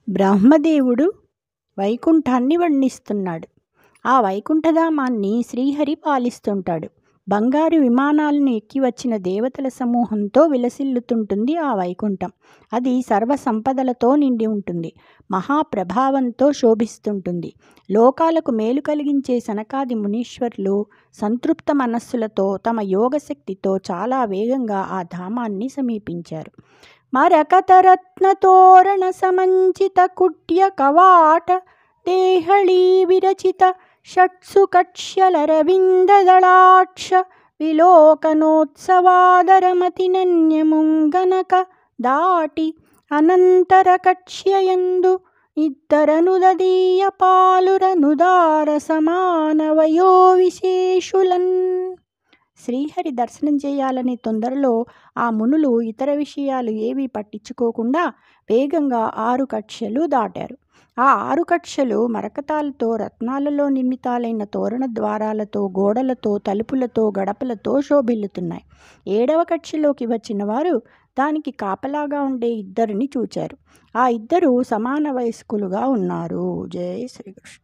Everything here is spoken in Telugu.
బ్రహ్మదేవుడు వైకుంఠాన్ని వర్ణిస్తున్నాడు. ఆ వైకుంఠధామాన్ని శ్రీహరి పాలిస్తుంటాడు. బంగారు విమానాలను ఎక్కి వచ్చిన దేవతల సమూహంతో విలసిల్లుతుంటుంది ఆ వైకుంఠం. అది సర్వ సంపదలతో నిండి ఉంటుంది. మహాప్రభావంతో శోభిస్తుంటుంది. లోకాలకు మేలు కలిగించే సనకాది మునీశ్వర్లు సంతృప్త మనస్సులతో తమ యోగశక్తితో చాలా వేగంగా ఆ ధామాన్ని సమీపించారు. మరకతరత్న తోరణ సమంచిత కుట్య కవాట దేహళీ విరచిత షట్సు కక్ష్యలరవిందదళాక్ష విలోకనోత్సవాదరమతినన్యముంగనక దాటి అనంతర కక్ష్యయందు ఇద్దరనుదదీయ పాలురనుదార సమాన వయో విశేషులన్. శ్రీహరి దర్శనం చేయాలనే తొందరలో ఆ మునులు ఇతర విషయాలు ఏవీ పట్టించుకోకుండా వేగంగా 6 కక్ష్యలు దాటారు. ఆ 6 కక్ష్యలు మరకతాలతో, రత్నాలలో నిర్మితాలైన తోరణ ద్వారాలతో, గోడలతో, తలుపులతో, గడపలతో శోభిల్లుతున్నాయి. 7వ కక్ష్యలోకి వచ్చిన వారు దానికి కాపలాగా ఉండే ఇద్దరిని చూచారు. ఆ ఇద్దరు సమాన వయస్కులుగా ఉన్నారు. జై శ్రీకృష్ణ.